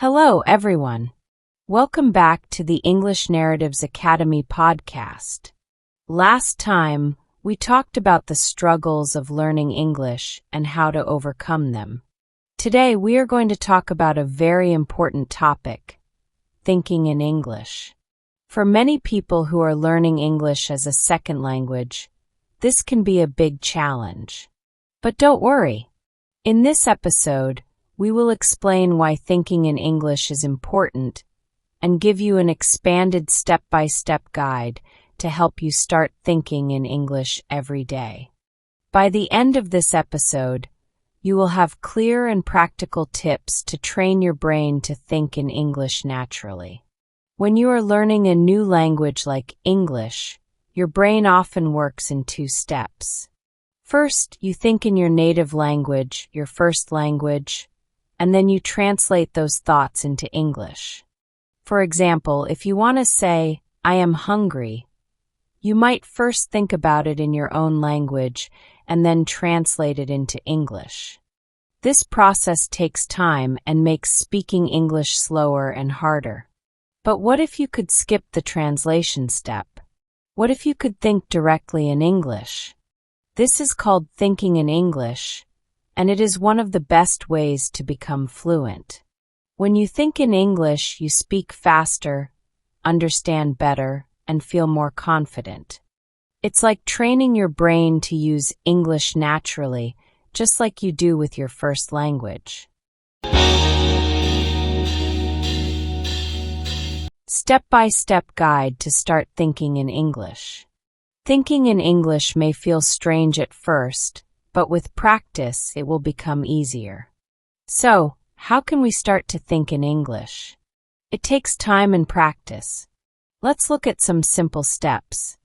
Hello, everyone. Welcome back to the English Narratives Academy podcast. Last time, we talked about the struggles of learning English and how to overcome them. Today, we are going to talk about a very important topic, thinking in English. For many people who are learning English as a second language, this can be a big challenge. But don't worry. In this episode, we will explain why thinking in English is important and give you an expanded step-by-step guide to help you start thinking in English every day. By the end of this episode, you will have clear and practical tips to train your brain to think in English naturally. When you are learning a new language like English, your brain often works in two steps. First, you think in your native language, your first language, and then you translate those thoughts into English. For example, if you want to say, I am hungry, you might first think about it in your own language and then translate it into English. This process takes time and makes speaking English slower and harder. But what if you could skip the translation step? What if you could think directly in English? This is called thinking in English, and it is one of the best ways to become fluent. When you think in English, you speak faster, understand better, and feel more confident. It's like training your brain to use English naturally, just like you do with your first language. Step-by-step guide to start thinking in English. Thinking in English may feel strange at first, but with practice, it will become easier. So, how can we start to think in English? It takes time and practice. Let's look at some simple steps.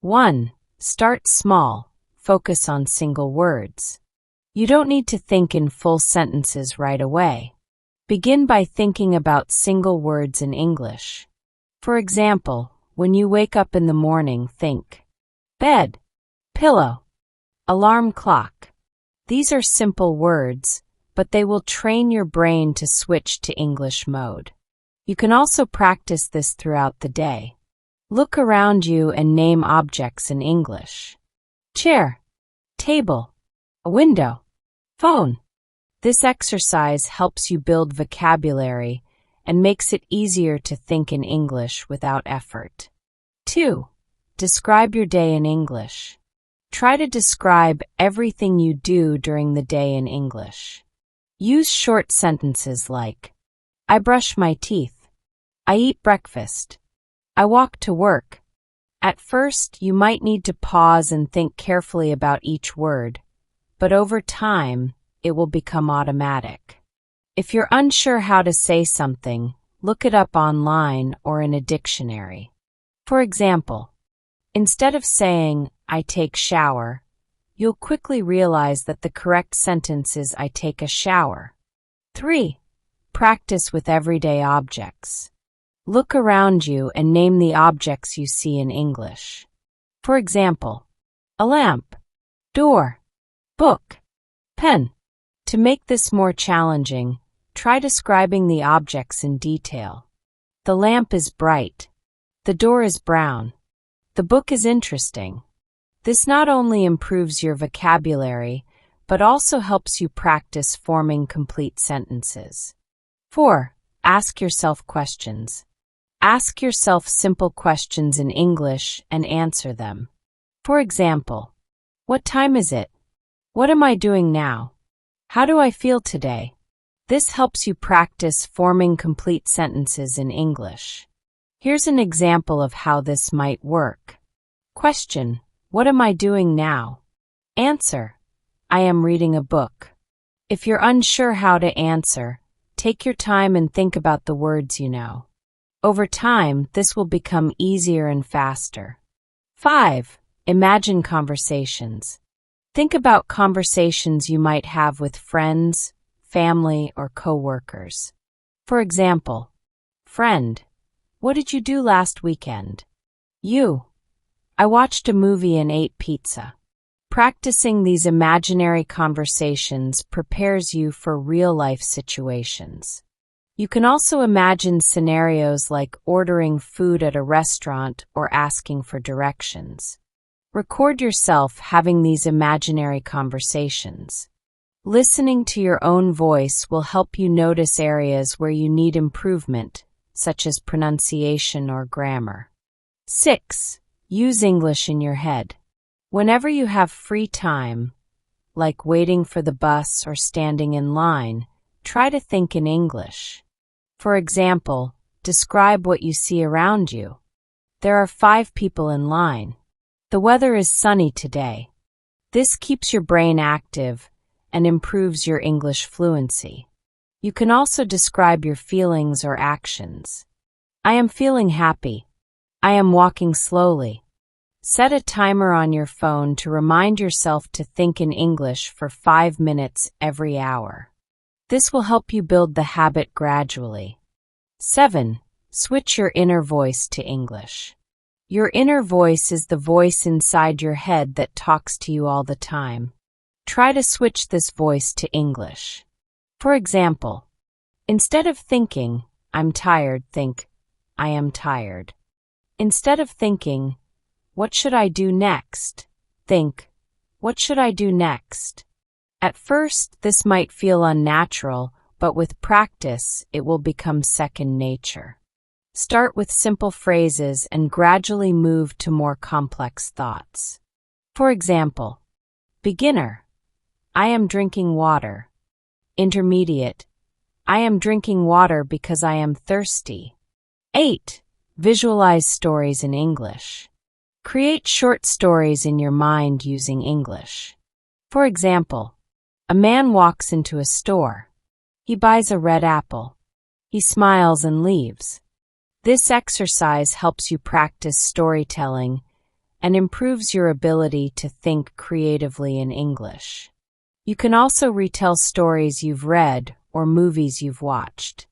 1. Start small. Focus on single words. You don't need to think in full sentences right away. Begin by thinking about single words in English. For example, when you wake up in the morning, think bed, pillow, alarm clock. These are simple words, but they will train your brain to switch to English mode. You can also practice this throughout the day. Look around you and name objects in English. Chair, table, a window, phone. This exercise helps you build vocabulary and makes it easier to think in English without effort. 2. Describe your day in English. Try to describe everything you do during the day in English. Use short sentences like, I brush my teeth. I eat breakfast. I walk to work. At first, you might need to pause and think carefully about each word, but over time, it will become automatic. If you're unsure how to say something, look it up online or in a dictionary. For example, instead of saying, I take shower, you'll quickly realize that the correct sentence is I take a shower. 3. Practice with everyday objects. Look around you and name the objects you see in English. For example, a lamp, door, book, pen. To make this more challenging, try describing the objects in detail. The lamp is bright. The door is brown. The book is interesting. This not only improves your vocabulary, but also helps you practice forming complete sentences. 4. Ask yourself questions. Ask yourself simple questions in English and answer them. For example, what time is it? What am I doing now? How do I feel today? This helps you practice forming complete sentences in English. Here's an example of how this might work. Question, what am I doing now? Answer, I am reading a book. If you're unsure how to answer, take your time and think about the words you know. Over time, this will become easier and faster. 5. Imagine conversations. Think about conversations you might have with friends, family, or coworkers. For example, friend, what did you do last weekend? You, I watched a movie and ate pizza. Practicing these imaginary conversations prepares you for real-life situations. You can also imagine scenarios like ordering food at a restaurant or asking for directions. Record yourself having these imaginary conversations. Listening to your own voice will help you notice areas where you need improvement, such as pronunciation or grammar. 6. Use English in your head. Whenever you have free time, like waiting for the bus or standing in line, try to think in English. For example, describe what you see around you. There are 5 people in line. The weather is sunny today. This keeps your brain active and improves your English fluency. You can also describe your feelings or actions. I am feeling happy. I am walking slowly. Set a timer on your phone to remind yourself to think in English for 5 minutes every hour. This will help you build the habit gradually. 7. Switch your inner voice to English. Your inner voice is the voice inside your head that talks to you all the time. Try to switch this voice to English. For example, instead of thinking, I'm tired, think, I am tired. Instead of thinking, what should I do next? Think, what should I do next? At first, this might feel unnatural, but with practice, it will become second nature. Start with simple phrases and gradually move to more complex thoughts. For example, beginner, I am drinking water. Intermediate, I am drinking water because I am thirsty. 8. Visualize stories in English. Create short stories in your mind using English. For example, a man walks into a store. He buys a red apple. He smiles and leaves. This exercise helps you practice storytelling and improves your ability to think creatively in English. You can also retell stories you've read or movies you've watched.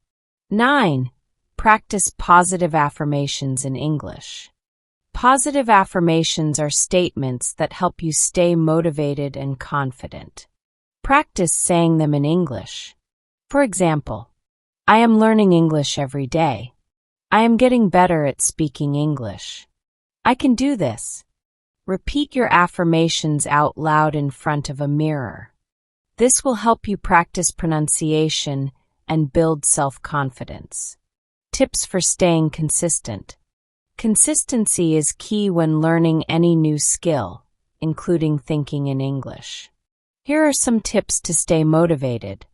9. Practice positive affirmations in English. Positive affirmations are statements that help you stay motivated and confident. Practice saying them in English. For example, I am learning English every day. I am getting better at speaking English. I can do this. Repeat your affirmations out loud in front of a mirror. This will help you practice pronunciation and build self-confidence. Tips for staying consistent. Consistency is key when learning any new skill, including thinking in English. Here are some tips to stay motivated.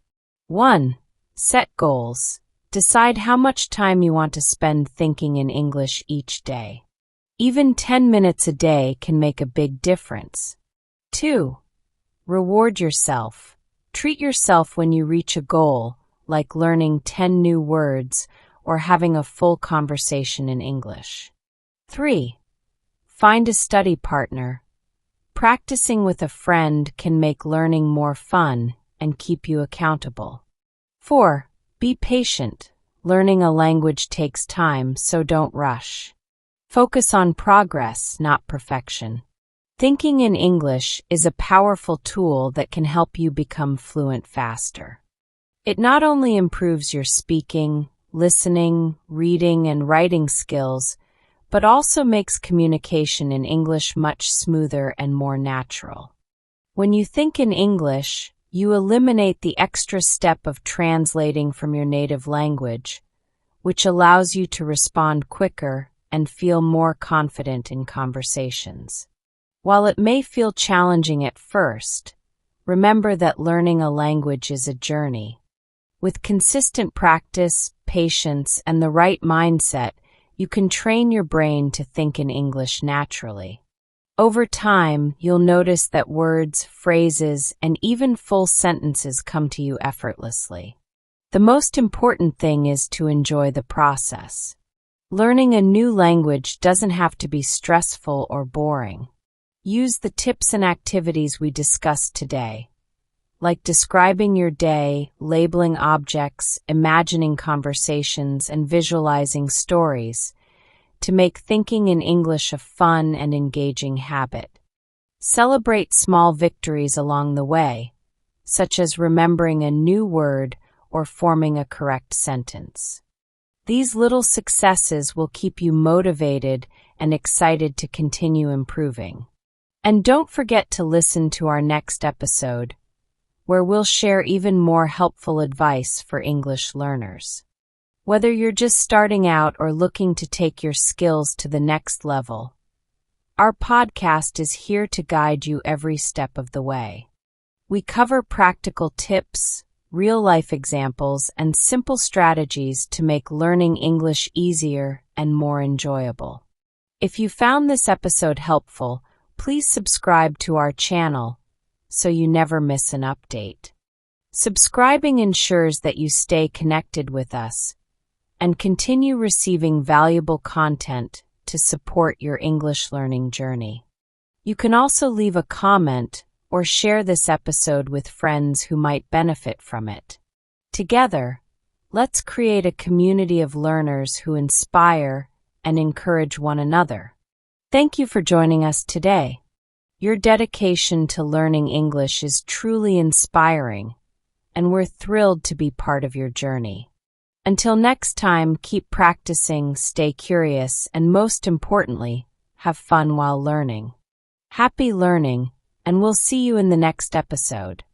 1. Set goals. Decide how much time you want to spend thinking in English each day. Even 10 minutes a day can make a big difference. 2. Reward yourself. Treat yourself when you reach a goal, like learning 10 new words or having a full conversation in English. 3. Find a study partner. Practicing with a friend can make learning more fun and keep you accountable. 4. Be patient. Learning a language takes time, so don't rush. Focus on progress, not perfection. Thinking in English is a powerful tool that can help you become fluent faster. It not only improves your speaking, listening, reading, and writing skills, but also makes communication in English much smoother and more natural. When you think in English, you eliminate the extra step of translating from your native language, which allows you to respond quicker and feel more confident in conversations. While it may feel challenging at first, remember that learning a language is a journey. With consistent practice, patience, and the right mindset, you can train your brain to think in English naturally. Over time, you'll notice that words, phrases, and even full sentences come to you effortlessly. The most important thing is to enjoy the process. Learning a new language doesn't have to be stressful or boring. Use the tips and activities we discussed today, like describing your day, labeling objects, imagining conversations, and visualizing stories, to make thinking in English a fun and engaging habit. Celebrate small victories along the way, such as remembering a new word or forming a correct sentence. These little successes will keep you motivated and excited to continue improving. And don't forget to listen to our next episode, where we'll share even more helpful advice for English learners. Whether you're just starting out or looking to take your skills to the next level, our podcast is here to guide you every step of the way. We cover practical tips, real-life examples, and simple strategies to make learning English easier and more enjoyable. If you found this episode helpful, please subscribe to our channel so you never miss an update. Subscribing ensures that you stay connected with us and continue receiving valuable content to support your English learning journey. You can also leave a comment or share this episode with friends who might benefit from it. Together, let's create a community of learners who inspire and encourage one another. Thank you for joining us today. Your dedication to learning English is truly inspiring, and we're thrilled to be part of your journey. Until next time, keep practicing, stay curious, and most importantly, have fun while learning. Happy learning, and we'll see you in the next episode.